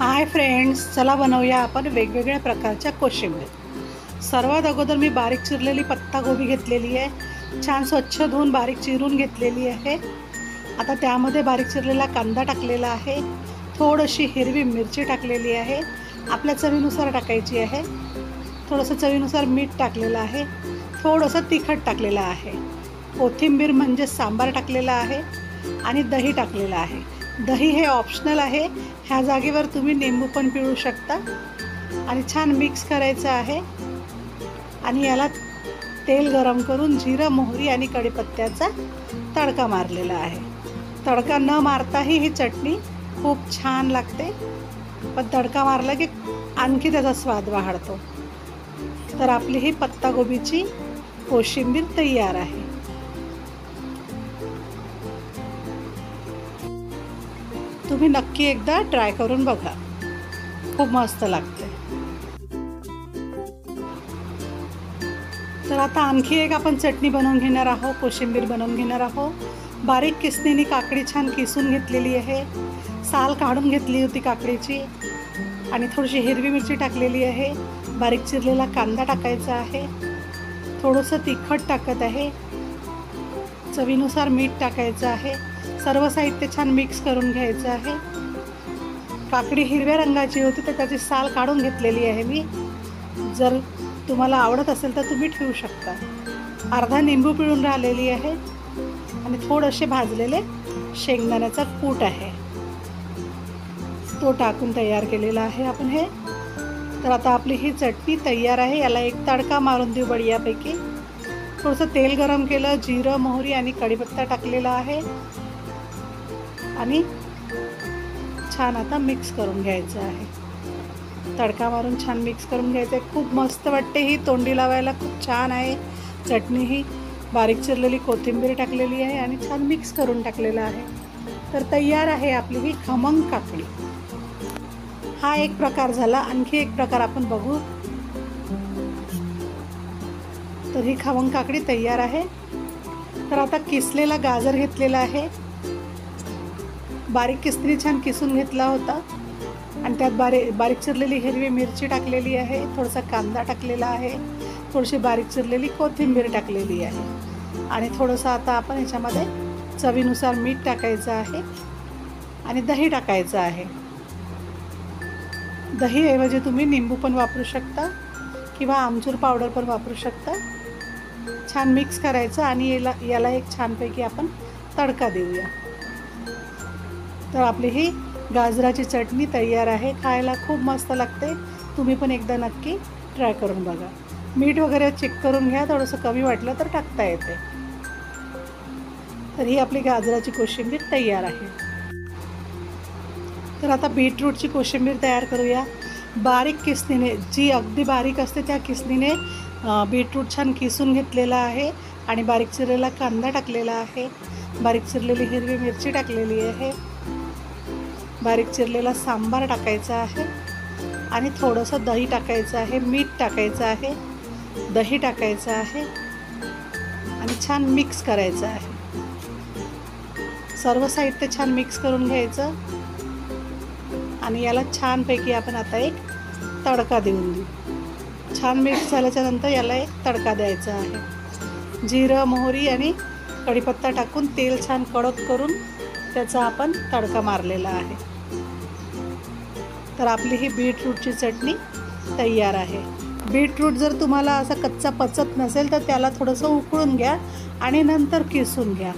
Hi friends, चला बनवूया आपण वेगवेगळ्या प्रकारच्या कोशिंबीर। सर्वात अगोदर मी बारीक चिरलेली पत्तागोबी घेतलेली आहे, छान स्वच्छ धुवून बारीक चिरून घेतलेली आहे। आता त्यामध्ये बारीक चिरलेला कांदा टाकलेला आहे, थोडीशी हिरवी मिरची टाकलेली आहे, आपल्या चवीनुसार टाकायची आहे। थोडंसं चवीनुसार मीठ टाकलेलं आहे, थोडंसं तिखट टाकलेलं आहे, कोथिंबीर म्हणजे सांबार टाकलेला आहे आणि दही टाकलेलं आहे। दही हे ऑप्शनल आहे, ह्या जागेवर तुम्ही निंबू पण पिळू शकता। आणि छान मिक्स करायचं आहे आणि याला तेल गरम करून जिरं, मोहरी आणि कढीपत्त्याचा तडका मारलेला आहे। तडका न मारताही ही चटणी खूप छान लागते, पण तडका मारला की आणखी त्याचा स्वाद वाढतो। तर आपली ही पत्तागोबीची कोशिंबीर तयार आहे। तुम्ही नक्की एकदा ट्राय करून बघा, खूप मस्त लागते। तर आता आणखी एक आपण चटणी बनवून घेणार आहोत, कोशिंबीर बनवून घेणार आहोत। बारीक किसणीने काकडी छान किसून घेतलेली आहे, साल काढून घेतली होती काकडीची आणि थोडीशी हिरवी मिरची टाकलेली आहे, बारीक चिरलेला कांदा टाकायचा आहे, थोडंसं तिखट टाकत आहे, चवीनुसार मीठ टाकायचं आहे। सर्व साहित्य छान मिक्स करून घ्यायचं आहे। काकडी हिरव्या रंगाची होती तर त्याची साल काढून घेतलेली आहे मी, जर तुम्हाला आवडत असेल तर तुम्ही ठेवू शकता। अर्धा निंबू पिळून राहिलेली आहे आणि थोडेसे भाजलेले शेंगदाण्याचा कूट आहे, तो टाकून तयार केलेला आहे आपण हे। तर आता आपली ही चटणी तयार आहे, याला एक तडका मारून देऊ बढियापैकी। थोडंसं तेल गरम केलं, जिरं, मोहरी आणि कढीपत्ता टाकलेला आहे आणि छान आता मिक्स करून घ्यायचं आहे। तडका मारून छान मिक्स करून घ्यायचं आहे, खूप मस्त वाटते ही, तोंडी लावायला खूप छान आहे चटणी ही। बारीक चिरलेली कोथिंबीर टाकलेली आहे आणि छान मिक्स करून टाकलेलं आहे। तर तयार आहे आपली ही खमंग काकडी। हा एक प्रकार झाला, आणखी एक प्रकार आपण बघू। तर ही खमंग काकडी तयार आहे। तर आता किसलेला गाजर घेतलेला आहे, बारीक किसणी छान किसून घेतला होता आणि त्यात बारीक चिरलेली हिरवी मिरची टाकलेली आहे, थोडासा कांदा टाकलेला आहे, थोडीशी बारीक चिरलेली कोथिंबीर टाकलेली आहे आणि थोडंसं आता आपण याच्यामध्ये चवीनुसार मीठ टाकायचं आहे आणि दही टाकायचं आहे। दहीऐवजी तुम्ही निंबू पण वापरू शकता किंवा आमचूर पावडर पण वापरू शकता। छान मिक्स करायचं आणि याला एक छानपैकी आपण तडका देऊया। तर आपली ही गाजराची चटणी तयार आहे, खायला खूप मस्त लागते। तुम्ही पण एकदा नक्की ट्राय करून बघा। मीठ वगैरे चेक करून घ्या, थोडंसं कमी वाटलं तर टाकता येते। तर ही आपली गाजराची कोशिंबीर तयार आहे। तर आता बीटरूटची कोशिंबीर तयार करूया। बारीक किसणीने, जी अगदी बारीक असते त्या किसणीने बीटरूट छान किसून घेतलेला आहे आणि बारीक चिरलेला कांदा टाकलेला आहे, बारीक चिरलेली हिरवी मिरची टाकलेली आहे, बारीक चिरलेला सांबार टाकायचा आहे आणि थोडंसं दही टाकायचं आहे, मीठ टाकायचं आहे, दही टाकायचं आहे आणि छान मिक्स करायचं आहे। सर्व साहित्य छान मिक्स करून घ्यायचं आणि याला छानपैकी आपण आता एक तडका देऊन देऊ। छान मिक्स झाल्याच्या नंतर याला एक तडका द्यायचा आहे। जिरं, मोहरी आणि कढीपत्ता टाकून तेल छान कडक करून त्याचा आपण तडका मारलेला आहे। तर आपली ही बीटरूटची चटणी तयार आहे। बीटरूट जर तुम्हाला असा कच्चा पचत नसेल तर त्याला थोडंसं उकळून घ्या आणि नंतर किसून घ्या,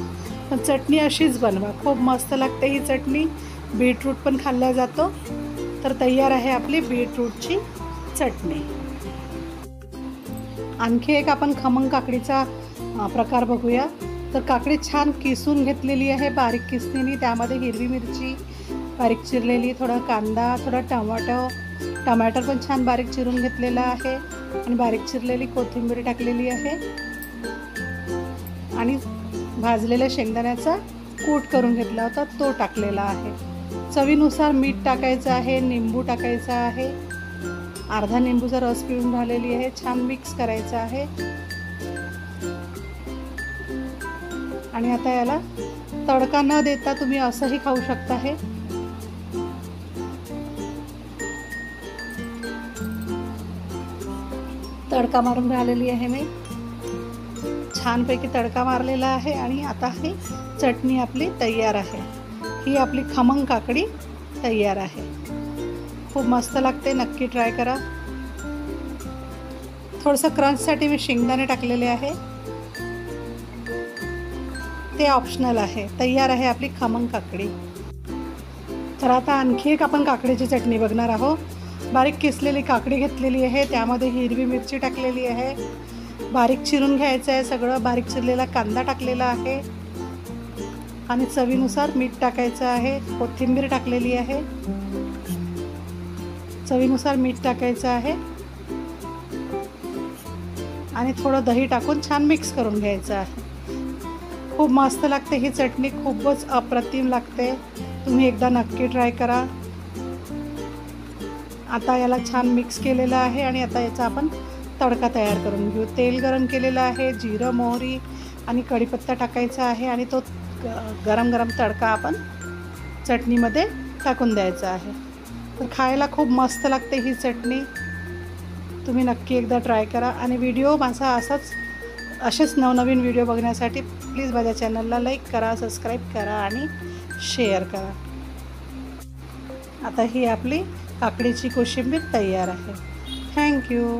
पण चटणी अशीच बनवा, खूप मस्त लागते ही चटणी। बीटरूट पण खाल्ला जातो। तर तयार आहे आपली बीटरूटची चटणी। आणखी एक आपण खमंग काकडीचा प्रकार बघूया। तर काकडी छान किसून घेतलेली आहे बारीक किसणीने, त्यामध्ये हिरवी मिरची बारीक चिरलेली, थोडा कांदा, थोडा टमाटर पण छान बारीक चिरून घेतलेला आहे आणि बारीक चिरलेली कोथिंबीर टाकलेली आहे आणि भाजलेल्या शेंगदाण्याचा कूट करून घेतला होता तो टाकलेला आहे। चवीनुसार मीठ टाकायचं आहे, निंबू टाकायचा आहे, अर्धा निंबूचा रस पिळून राहिलेली आहे, छान मिक्स करायचं आहे आणि आता याला तडका न देता तुम्ही असंही खाऊ शकता। हे तडका मारून राहिलेली आहे मी, छानपैकी तडका मारलेला आहे आणि आता ही चटणी आपली तयार आहे। ही आपली खमंग काकडी तयार आहे, खूप मस्त लागते, नक्की ट्राय करा। थोडंसं क्रंचसाठी मी शेंगदाणे टाकलेले आहे, ते ऑप्शनल आहे। तयार आहे आपली खमंग काकडी। तर आता आणखी एक आपण काकडीची चटणी बघणार आहोत। बारीक किसलेली काकडी घेतलेली आहे, त्यामध्ये हिरवी मिरची टाकलेली आहे, बारीक चिरून घ्यायचं आहे सगळं, बारीक चिरलेला कांदा टाकलेला आहे आणि चवीनुसार मीठ टाकायचं आहे, कोथिंबीर टाकलेली आहे, चवीनुसार मीठ टाकायचं आहे आणि थोडं दही टाकून छान मिक्स करून घ्यायचं आहे। खूप मस्त लागते ही चटणी, खूपच अप्रतिम लागते, तुम्ही एकदा नक्की ट्राय करा। आता याला छान मिक्स केलेलं आहे आणि आता याचा आपण तडका तयार करून घेऊ। तेल गरम केलेलं आहे, जिरं मोहरी आणि कढीपत्ता टाकायचा आहे आणि तो गरम गरम तडका आपण चटणीमध्ये टाकून द्यायचा आहे। तर खायला खूप मस्त लागते ही चटणी, तुम्ही नक्की एकदा ट्राय करा। आणि व्हिडिओ माझा असेच नवनवीन व्हिडिओ बघण्यासाठी प्लीज माझ्या चॅनलला लाईक करा, सबस्क्राईब करा आणि शेअर करा। आता ही आपली काकडीची कोशिंबीर तयार आहे। थँक्यू।